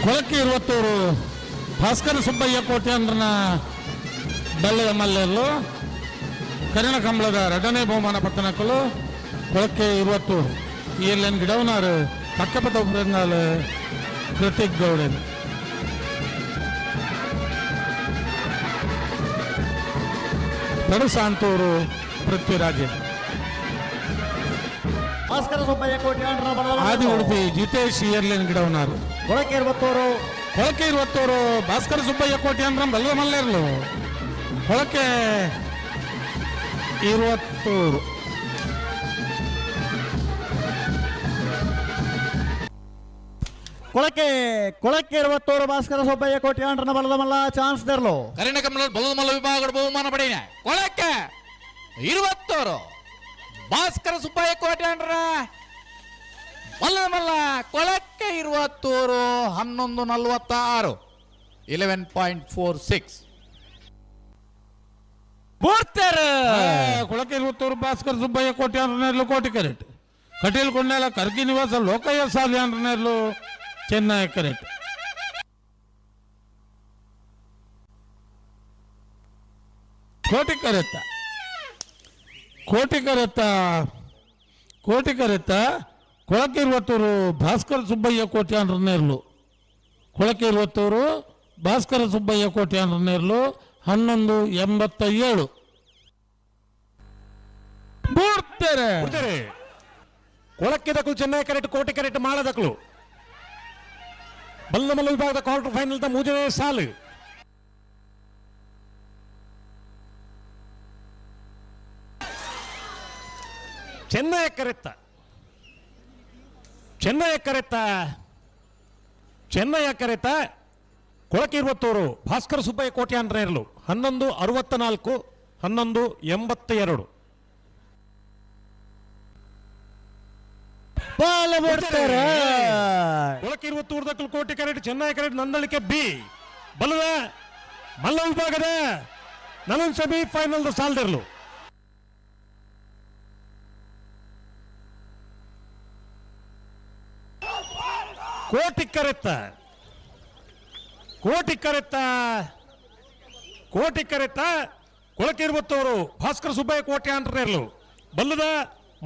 ಕೊಳಕ್ಕೆ ಇರುವತ್ತೂರು ಭಾಸ್ಕರ ಸುಬ್ಬಯ್ಯ ಕೋಟ್ಯಾಂದ್ರನ ಬಲ್ಲೆಯ ಮಲ್ಲೆರ್ಲು ಕರಿಣ ಕಂಬಳದ ಎರಡನೇ ಬಹುಮಾನ ಪತ್ತನಕ್ಕಲು ಕೊಳಕ್ಕೆ ಇರುವತ್ತೂರು ಈ ಎಲ್ಲೇನು ಗಿಡವನಾರು ಪಕ್ಕಪತ್ತ ಉಪರಂಗಾಲು ಕೃತಿಕ್ ಗೌಡನ್ ಪಡುಸಾಂತೂರು ಪೃಥ್ವಿರಾಜನ್ ಭಾಸ್ಕರ ಸುಬ್ಬಯ್ಯ ಕೋಟ್ಯಾಂಡ್ರ ಆದಿ ಉಡುಪಿ ಜಿತೇಶ್ ಇಯರ್ಲೇನ್ ಗಿಡವನಾರು ಕೊಳಕ್ಕೆ ಇರುವತ್ತೂರು ಭಾಸ್ಕರ ಸುಬ್ಬಯ್ಯ ಕೋಟ್ಯಾಂಡ್ರ ಬಲ್ವ ಮಲ್ಲೇರ್ಲು ಕೊಳಕ್ಕೆ ಇರುವತ್ತೂರು ಕೊಳಕ್ಕೆ ಇರುವತ್ತೂರು ಭಾಸ್ಕರ ಸುಬ್ಬಯ್ಯ ಕೋಟ್ಯಾಂಡ್ರನ ಬಲದ ಮಲ್ಲ ಚಾನ್ಸ್ ದರ್ಲು ಕರಿಣ ಕಮಲ ಬಲದ ಮಲ್ಲ ವಿಭಾಗದ ಬಹುಮಾನ ಪಡೆಯ ಕೊಳಕ್ಕೆ ಇರುವತ್ತೂರು ಭಾಸ್ಕರ ಸುಬ್ಬಯ್ಯ ಕೋಟ್ಯಾಂಡ್ರ ಬಲದ ಮಲ್ಲ ಕೊಳಕ್ಕೆ ಇರುವತ್ತೂರು 11:46 11.46 ಕೊಳಕ್ಕೆ ಇರುವತ್ತೂರು ಭಾಸ್ಕರ ಸುಬ್ಬಯ್ಯ ಕೋಟ್ಯಾಂಡ್ರನೇರ್ಲು ಕೋಟಿ ಕರೆಟ್ ಕಟೀಲ್ ಕೊಂಡೇಲ ಕರ್ಕಿ ನಿವಾಸ ಲೋಕಯ್ಯ ಸಾಲ್ಯಾಂಡ್ರನೇರ್ಲು ಚೆನ್ನೈ ಕರೆಟ್ ಕೋಟಿ ಕರೆತ್ತ ಕೊಳಕ್ಕೆ ಇರುವತ್ತೂರು ಭಾಸ್ಕರ ಸುಬ್ಬಯ್ಯ ಕೋಟ್ಯಾಂಡ್ರನೇರ್ಲು ಕೊಳಕ್ಕೆ ಇರುವತ್ತೂರು ಭಾಸ್ಕರ ಸುಬ್ಬಯ್ಯ ಕೋಟ್ಯಾಂಡ್ರನೇರ್ಲು 11:87 ಕೊಳಕ್ಕೆ ದಕ್ಕಲು ಚೆನ್ನೈ ಕರೆಕ್ಟ್ ಕೋಟಿ ಕರೆಕ್ಟ್ ಮಾಡದಕ್ಕಲು ಬಲ್ಲಮಲ್ಲ ವಿಭಾಗದ ಕ್ವಾರ್ಟರ್ ಫೈನಲ್ ದ ಮೂರನೇ ಸಾಲು ಚೆನ್ನೈ ಕರೆತ್ತ ಕೊಳಕ್ಕೆ ಇರುವತ್ತೂರು ಭಾಸ್ಕರ ಸುಬ್ಬಯ್ಯ ಕೋಟ್ಯಾಂಡ್ರನೇರ್ಲು 11:64 11:82 ಕೊಳಕ್ಕೆ ಇರುವತ್ತೂರು ದಕ್ಕಲು ಕೋಟಿ correct Chennai correct Nandalike B ಬಲದ ಮಲ್ಲ ವಿಭಾಗದ ನಲನ್ ಸೆಮಿ ಫೈನಲ್ ಸಾಲ್ದಿರ್ಲು ಕೋಟಿ ಕರೆತ್ತ ಕೊಳಕ್ಕೆ ಇರುವತ್ತೂರು ಭಾಸ್ಕರ ಸುಬ್ಬಯ್ಯ ಕೋಟ್ಯಾಂಡ್ರನೇರ್ಲು ಬಲ್ಲದ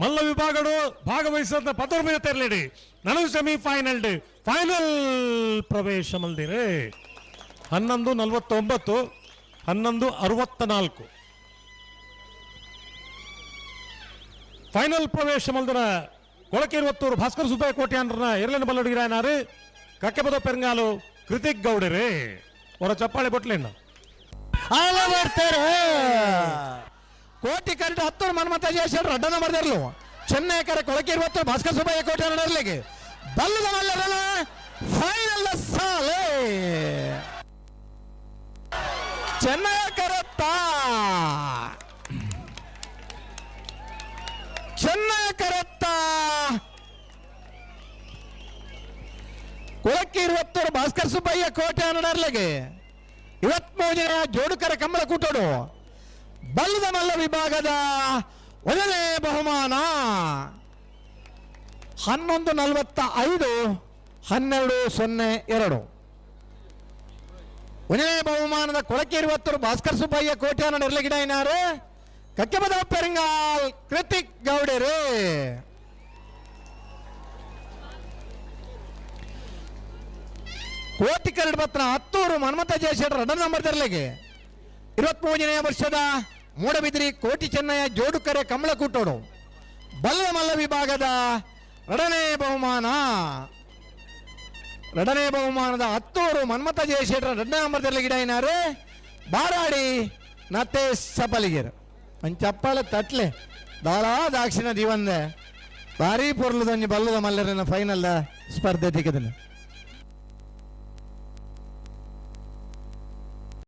ಮಲ್ಲ ವಿಭಾಗಗಳು ಭಾಗವಹಿಸಿದ ಪದರ್ಮಯ ತೆರಳಿಡಿ ನನಗೆ ಸೆಮಿ ಫೈನಲ್ ಪ್ರವೇಶ ಮಲ್ದಿರೆ 11:49 11:64 ಫೈನಲ್ ಪ್ರವೇಶ ಮಲ್ದಿನ ಕೊಳಕ್ಕೆ ಇರುವತ್ತೂರು ಭಾಸ್ಕರ ಸುಬ್ಬಯ್ಯ ಕೋಟ್ಯಾಂಡ್ರನ ಎರಡನೇ ಬಲ್ಲುಡಿಗಿರಾಯನಾರು ಕಕ್ಕೆ ಪದ ಪೆರಂಗಾಲು ಕೃತಿಕ್ ಗೌಡರೇ ಅವರ ಚಪ್ಪಾಳೆ ಬಟ್ಲೆಣ್ಣ ಕೋಟಿ ಕರೆಕ್ಟ್ 10 ಮನ್ಮತ ಜಯಶೇಖರ್ ಅಡ್ಡನ ಬರ್ದಿರ್ಲು ಚೆನ್ನೈ ಕರೆ ಕೊಳಕ್ಕೆ ಇರುವತ್ತೂರು ಭಾಸ್ಕರ ಸುಬ್ಬಯ್ಯ ಕೋಟ್ಯಾಂಡ್ರನಿಗೆ ಬಲ್ಲದ ಮಲ್ಲರನ ಫೈನಲ್ ಸಾಲೆ ಚೆನ್ನೈ ಕರೆತ್ತ ಕೊಳಕ್ಕೆ ಇರುವತ್ತೂರು ಭಾಸ್ಕರ ಸುಬ್ಬಯ್ಯ ಕೋಟ್ಯಾಂಡ್ರನಿಗೆ 23ನೇ ಜೋಡುಕರ ಕಂಬಳ ಕೂಟೋಡು ಬಲ್ಲದ ಮಲ್ಲ ವಿಭಾಗದ 1ನೇ ಬಹುಮಾನ 11:45 12:02 1ನೇ ಬಹುಮಾನದ ಕೊಳಕ್ಕೆ ಇರುವತ್ತೂರು ಭಾಸ್ಕರ ಸುಬ್ಬಯ್ಯ ಕೋಟ್ಯಾಂಡ್ರ ನಿರ್ಲಗಿಡಾಯಿನಾರು ಕಕ್ಕೆಪದ ಪೆರಿಂಗಾಲ್ ಕೃತಿಕ್ ಗೌಡರೇ ಕೋಟಿ ಕರಡು ಪತ್ರ 10 ಮನ್ಮತ ಜಯಶೇಖರ್ ರಡನ್ ನಂಬರ್ ತೆರಲಿಗೆ 23ನೇ ವರ್ಷದ ಮೂಡಬಿದಿರಿ ಕೋಟಿ ಚೆನ್ನಯ್ಯ ಜೋಡುಕರೆ ಕಮಲ ಕೂಟೋಡು ಬಲ್ಲದ ಮಲ್ಲ ವಿಭಾಗದ ಎರಡನೇ ಬಹುಮಾನದ 10 ಮನ್ಮತ ಜಯಶೇಖರ್ ರಡನೇ ನಂಬರ್ ತೆರಲಿಗೆ ಗಿಡಾಯಿನಾರು ಬಾರಾಡಿ ನತ್ತೆ ಸಪಲಿಗೆರು ಚಪ್ಪಾಳೆ ತಟ್ಲೆ ದಾರಾ ದಾಕ್ಷಿಣ ದಿವಂದೆ ಭಾರಿ ಪೊರ್ಲುದಂಜಿ ಬಲ್ಲದ ಮಲ್ಲರಿನ ಫೈನಲ್ ಸ್ಪರ್ಧೆ ತಿಕ್ಕದನು